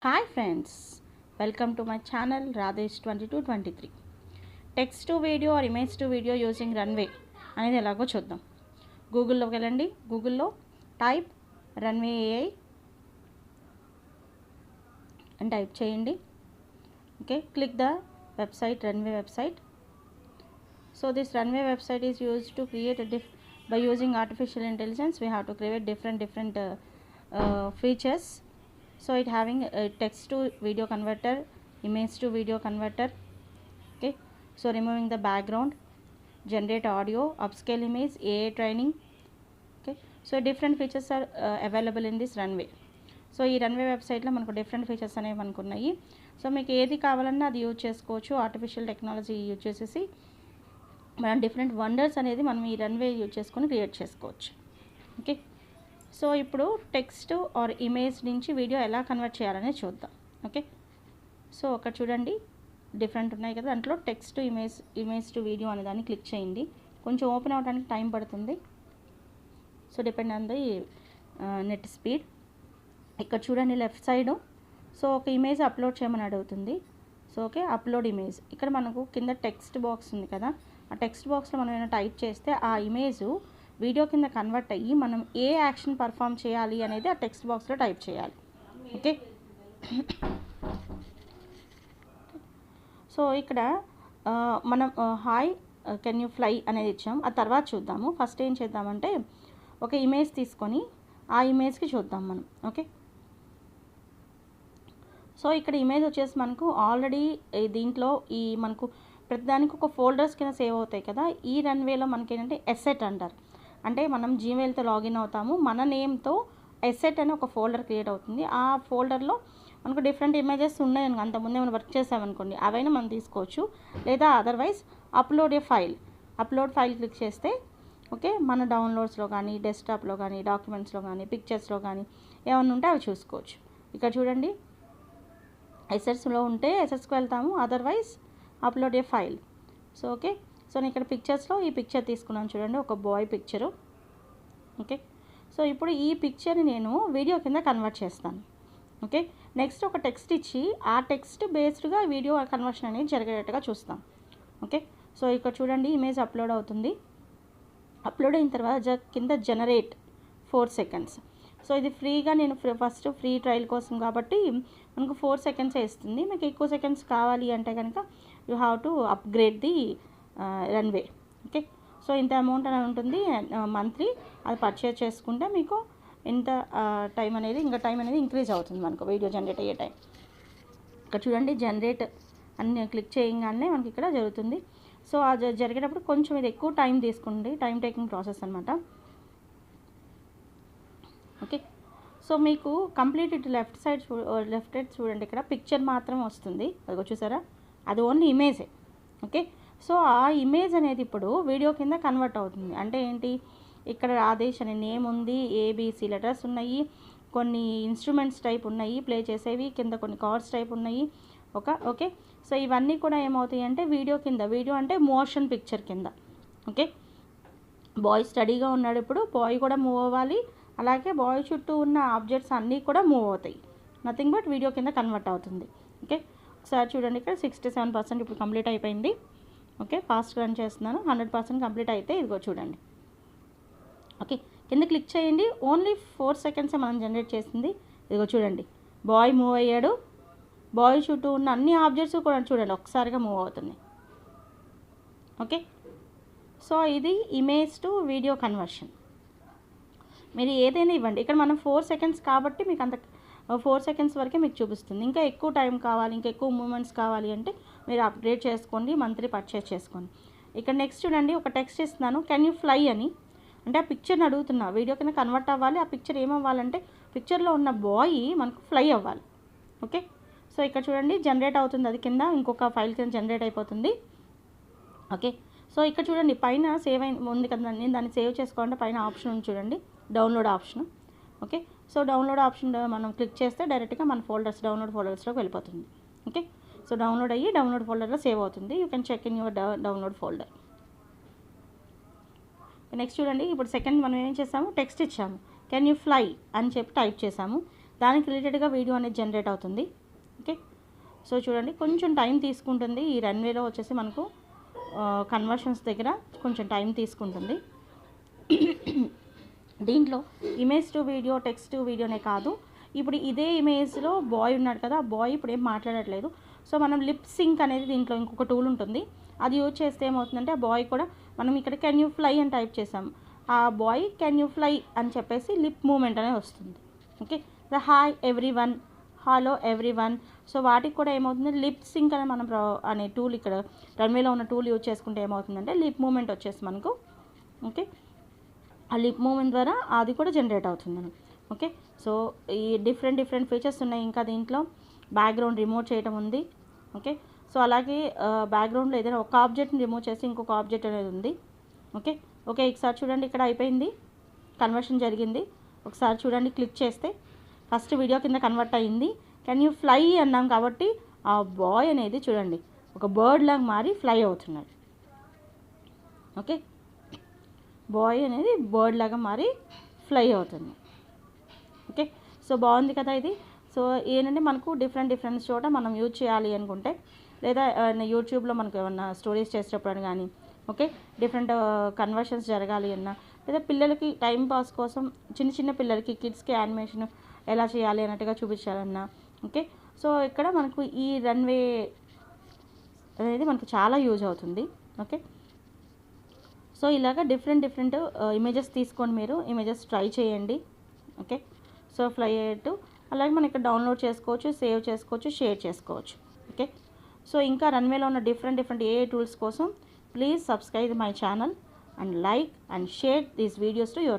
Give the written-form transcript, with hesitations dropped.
Hi friends, welcome to my channel Radesh 2223. Text to video or image to video using Runway అనేది ఎలాగో చూద్దాం. గూగుల్లోకి వెళ్ళండి. గూగుల్లో type runway AI అని type చేయండి. Okay, click the website, runway website. So this runway website is used to create by using artificial intelligence we have to create different features. So it having a text to video converter, image to video converter. Okay, so removing the background, generate audio, upscale image, AI training. Okay, so different features are available in this runway. So ఈ runway వెబ్సైట్లో మనకు different features అనేవి మనకు ఉన్నాయి. So మీకు ఏది కావాలన్నా అది యూజ్ చేసుకోవచ్చు. ఆర్టిఫిషియల్ టెక్నాలజీ యూజ్ చేసేసి మనం డిఫరెంట్ వండర్స్ అనేది మనం ఈ రన్వే యూజ్ చేసుకొని క్రియేట్ చేసుకోవచ్చు. ఓకే, సో ఇప్పుడు టెక్స్ట్ ఆర్ ఇమేజ్ నుంచి వీడియో ఎలా కన్వర్ట్ చేయాలనేది చూద్దాం. ఓకే, సో ఒకటి చూడండి, డిఫరెంట్ ఉన్నాయి కదా, దాంట్లో text to image to video అనే దాన్ని క్లిక్ చేయండి. కొంచెం ఓపెన్ అవ్వడానికి టైం పడుతుంది. So depend on the net speed. ఇక్కడ చూడండి లెఫ్ట్ సైడ్, సో ఒక ఇమేజ్ అప్లోడ్ చేయమని అడుగుతుంది. So okay, upload image. ఇక్కడ మనకు కింద టెక్స్ట్ బాక్స్ ఉంది కదా, ఆ టెక్స్ట్ బాక్స్లో మనం ఏమైనా టైప్ చేస్తే ఆ ఇమేజ్ వీడియో కింద కన్వర్ట్ అయ్యి మనం ఏ యాక్షన్ పర్ఫామ్ చేయాలి అనేది ఆ టెక్స్ట్ బాక్స్లో టైప్ చేయాలి. ఓకే, సో ఇక్కడ మనం హాయ్ కెన్ యూ ఫ్లై అనేది ఇచ్చాం. ఆ తర్వాత చూద్దాము. ఫస్ట్ ఏం చేద్దామంటే ఒక ఇమేజ్ తీసుకొని ఆ ఇమేజ్కి చూద్దాం మనం. ఓకే, సో ఇక్కడ ఇమేజ్ వచ్చేసి మనకు ఆల్రెడీ దీంట్లో ఈ మనకు ప్రతిదానికి ఒక ఫోల్డర్స్ కింద సేవ్ అవుతాయి కదా. ఈ రన్వేలో మనకి ఏంటంటే ఎసెట్ అంటారు. అంటే మనం జీమెయిల్తో లాగిన్ అవుతాము, మన నేమ్తో ఎసెట్ అని ఒక ఫోల్డర్ క్రియేట్ అవుతుంది. ఆ ఫోల్డర్లో మనకు డిఫరెంట్ ఇమేజెస్ ఉన్నాయి. అంతకుముందే మనం వర్క్ చేసామనుకోండి, అవైనా మనం తీసుకోవచ్చు. లేదా అదర్వైజ్ అప్లోడ్ ఫైల్ క్లిక్ చేస్తే ఓకే, మన డౌన్లోడ్స్లో కానీ, డెస్క్టాప్లో కానీ, డాక్యుమెంట్స్లో కానీ, పిక్చర్స్లో కానీ ఏమన్నా ఉంటే అవి చూసుకోవచ్చు. ఇక్కడ చూడండి, ఎసెట్స్లో ఉంటే ఎసెట్స్కి వెళ్తాము, అదర్వైజ్ అప్లోడ్ ఏ ఫైల్. సో ఓకే, సో నేను ఇక్కడ పిక్చర్స్లో ఈ పిక్చర్ తీసుకున్నాను చూడండి, ఒక బాయ్ పిక్చరు. ఓకే, సో ఇప్పుడు ఈ పిక్చర్ని నేను వీడియో కింద కన్వర్ట్ చేస్తాను. ఓకే, నెక్స్ట్ ఒక టెక్స్ట్ ఇచ్చి ఆ టెక్స్ట్ బేస్డ్గా వీడియో కన్వర్షన్ అనేది జరిగేటట్టుగా చూస్తాం. ఓకే, సో ఇక్కడ చూడండి ఇమేజ్ అప్లోడ్ అవుతుంది. అప్లోడ్ అయిన తర్వాత కింద జనరేట్ 4 seconds. సో ఇది ఫ్రీగా నేను ఫస్ట్ ఫ్రీ ట్రయల్ కోసం కాబట్టి మనకు 4 seconds ఇస్తుంది. మీకు ఎక్కువ సెకండ్స్ కావాలి అంటే కనుక you have to upgrade the runway. Okay, so ఇంత అమౌంట్ అని ఉంటుంది మంత్లీ. అది పర్చేజ్ చేసుకుంటే మీకు ఇంత టైం అనేది ఇంక్రీజ్ అవుతుంది మనకు వీడియో జనరేట్ అయ్యే టైం. ఇక్కడ చూడండి జనరేట్ అని క్లిక్ చేయగానే మనకి ఇక్కడ జరుగుతుంది. సో అది జరిగేటప్పుడు కొంచెం ఇది ఎక్కువ టైం తీసుకుంది, టైం టేకింగ్ ప్రాసెస్ అనమాట. ఓకే, సో మీకు కంప్లీట్ ఇటు లెఫ్ట్ సైడ్ చూడండి, ఇక్కడ పిక్చర్ మాత్రం వస్తుంది. అది చూసారా, అది ఓన్లీ ఇమేజే. ఓకే, సో ఆ ఇమేజ్ అనేది ఇప్పుడు వీడియో కింద కన్వర్ట్ అవుతుంది. అంటే ఏంటి, ఇక్కడ రాధేష్ అనే నేమ్ ఉంది, ABC లెటర్స్ ఉన్నాయి, కొన్ని ఇన్స్ట్రుమెంట్స్ టైప్ ఉన్నాయి ప్లే చేసేవి, కింద కొన్ని కార్డ్స్ టైప్ ఉన్నాయి. ఓకే, సో ఇవన్నీ కూడా ఏమవుతాయి అంటే వీడియో అంటే మోషన్ పిక్చర్ కింద. ఓకే, బాయ్ స్టడీగా ఉన్నాడు, ఇప్పుడు బాయ్ కూడా మూవ్ అవ్వాలి, అలాగే బాయ్ చుట్టూ ఉన్న ఆబ్జెక్ట్స్ అన్నీ కూడా మూవ్ అవుతాయి. నథింగ్ బట్ వీడియో కింద కన్వర్ట్ అవుతుంది. ఓకే, ఒకసారి చూడండి, ఇక్కడ 67% ఇప్పుడు కంప్లీట్ అయిపోయింది. ఓకే, ఫాస్ట్ రన్ చేస్తున్నాను. 100% కంప్లీట్ అయితే ఇదిగో చూడండి. ఓకే, కింద క్లిక్ చేయండి. ఓన్లీ 4 seconds మనం జనరేట్ చేసింది. ఇదిగో చూడండి, బాయ్ మూవ్ అయ్యాడు, బాయ్ చుట్టూ ఉన్న అన్ని ఆబ్జెక్ట్స్ కూడా చూడండి ఒకసారిగా మూవ్ అవుతుంది. ఓకే, సో ఇది ఇమేజ్ టు వీడియో కన్వర్షన్. మీరు ఏదైనా ఇవ్వండి, ఇక్కడ మనం 4 seconds కాబట్టి మీకు అంత 4 seconds వరకే మీకు చూపిస్తుంది. ఇంకా ఎక్కువ టైం కావాలి, ఇంకా ఎక్కువ మూమెంట్స్ కావాలి అంటే మీరు అప్గ్రేడ్ చేసుకోండి, మంత్లీ పర్చేస్ చేసుకోండి. ఇక్కడ నెక్స్ట్ చూడండి, ఒక టెక్స్ట్ ఇస్తున్నాను, కెన్ యూ ఫ్లై అని. అంటే ఆ పిక్చర్ని అడుగుతున్నా, వీడియో కింద కన్వర్ట్ అవ్వాలి. ఆ పిక్చర్ ఏమవ్వాలంటే పిక్చర్లో ఉన్న బాయ్ మనకు ఫ్లై అవ్వాలి. ఓకే, సో ఇక్కడ చూడండి జనరేట్ అవుతుంది, అది కింద ఇంకొక ఫైల్ కింద జనరేట్ అయిపోతుంది. ఓకే, సో ఇక్కడ చూడండి పైన సేవ్ ఉంది కదా, నేను దాన్ని సేవ్ చేసుకోవాలంటే పైన ఆప్షన్ ఉంది చూడండి, download option. Okay, so download option మనం క్లిక్ చేస్తే డైరెక్ట్గా మన డౌన్లోడ్ ఫోల్డర్స్లోకి వెళ్ళిపోతుంది. ఓకే, సో డౌన్లోడ్ అయ్యి డౌన్లోడ్ ఫోల్డర్లో సేవ్ అవుతుంది. You can check in your download folder. Next చూడండి, ఇప్పుడు సెకండ్ మనం ఏం చేసాము, టెక్స్ట్ ఇచ్చాము, కెన్ యూ ఫ్లై అని చెప్పి టైప్ చేసాము. దానికి రిలేటెడ్గా వీడియో అనేది జనరేట్ అవుతుంది. ఓకే, సో చూడండి కొంచెం టైం తీసుకుంటుంది. ఈ రన్వేలో వచ్చేసి మనకు కన్వర్షన్స్ దగ్గర కొంచెం టైం తీసుకుంటుంది. దీంట్లో image to video, text to వీడియోనే కాదు, ఇప్పుడు ఇదే ఇమేజ్లో బాయ్ ఉన్నాడు కదా, ఆ బాయ్ ఇప్పుడు ఏం మాట్లాడట్లేదు. సో మనం లిప్ సింక్ అనేది దీంట్లో ఇంకొక టూల్ ఉంటుంది, అది యూజ్ చేస్తే ఏమవుతుందంటే ఆ బాయ్ కూడా మనం ఇక్కడ కెన్ యూ ఫ్లై అని టైప్ చేసాం, ఆ బాయ్ కెన్ యూ ఫ్లై అని చెప్పేసి లిప్ మూమెంట్ అనేది వస్తుంది. Okay, the hi everyone, hello everyone. So వాటికి కూడా ఏమవుతుంది, లిప్ సింక్ అని మనం అనే టూల్ ఇక్కడ రన్వేలో ఉన్న టూల్ యూజ్ చేసుకుంటే ఏమవుతుందంటే లిప్ మూమెంట్ వచ్చేసి మనకు, ఓకే, ఆ లిప్ మూమెంట్ ద్వారా అది కూడా జనరేట్ అవుతుంది మనం. ఓకే, సో ఈ డిఫరెంట్ ఫీచర్స్ ఉన్నాయి. ఇంకా దీంట్లో బ్యాక్గ్రౌండ్ రిమూవ్ చేయడం ఉంది. ఓకే, సో అలాగే బ్యాక్గ్రౌండ్లో ఏదైనా ఒక ఆబ్జెక్ట్ని రిమూవ్ చేసి ఇంకొక ఆబ్జెక్ట్ అనేది ఉంది. ఓకే ఓకే, ఒకసారి చూడండి, ఇక్కడ అయిపోయింది, కన్వర్షన్ జరిగింది. ఒకసారి చూడండి, క్లిక్ చేస్తే ఫస్ట్ వీడియో కింద కన్వర్ట్ అయ్యింది. కెన్ యూ ఫ్లై అన్నాం కాబట్టి ఆ బాయ్ అనేది చూడండి ఒక బర్డ్ లాగా మారి ఫ్లై అవుతున్నాడు. ఓకే, బాయ్ అనేది బర్డ్ లాగా మారి ఫ్లై అవుతుంది. ఓకే, సో బాగుంది కదా ఇది. సో ఏంటంటే మనకు డిఫరెంట్ చోట మనం యూజ్ చేయాలి అనుకుంటే, లేదా యూట్యూబ్లో మనకు ఏమన్నా స్టోరీస్ చేసేటప్పుడు కానీ, ఓకే, డిఫరెంట్ కన్వర్షన్స్ జరగాలి అన్నా, లేదా పిల్లలకి టైం పాస్ కోసం చిన్న పిల్లలకి కిడ్స్కి యానిమేషన్ ఎలా చేయాలి అన్నట్టుగా చూపించాలన్నా, ఓకే, సో ఇక్కడ మనకు ఈ రన్వే అనేది మనకు చాలా యూజ్ అవుతుంది. ఓకే, సో ఇలాగ డిఫరెంట్ ఇమేజెస్ తీసుకోండి, మీరు ఇమేజెస్ ట్రై చేయండి. ఓకే, సో ఫ్లై అయ్యేట్టు అలాగే మనం ఇక్కడ డౌన్లోడ్ చేసుకోవచ్చు, సేవ్ చేసుకోవచ్చు, షేర్ చేసుకోవచ్చు. ఓకే, సో ఇంకా రన్వేలో ఉన్న డిఫరెంట్ ఏ టూల్స్ కోసం please subscribe my channel and like and share these videos to your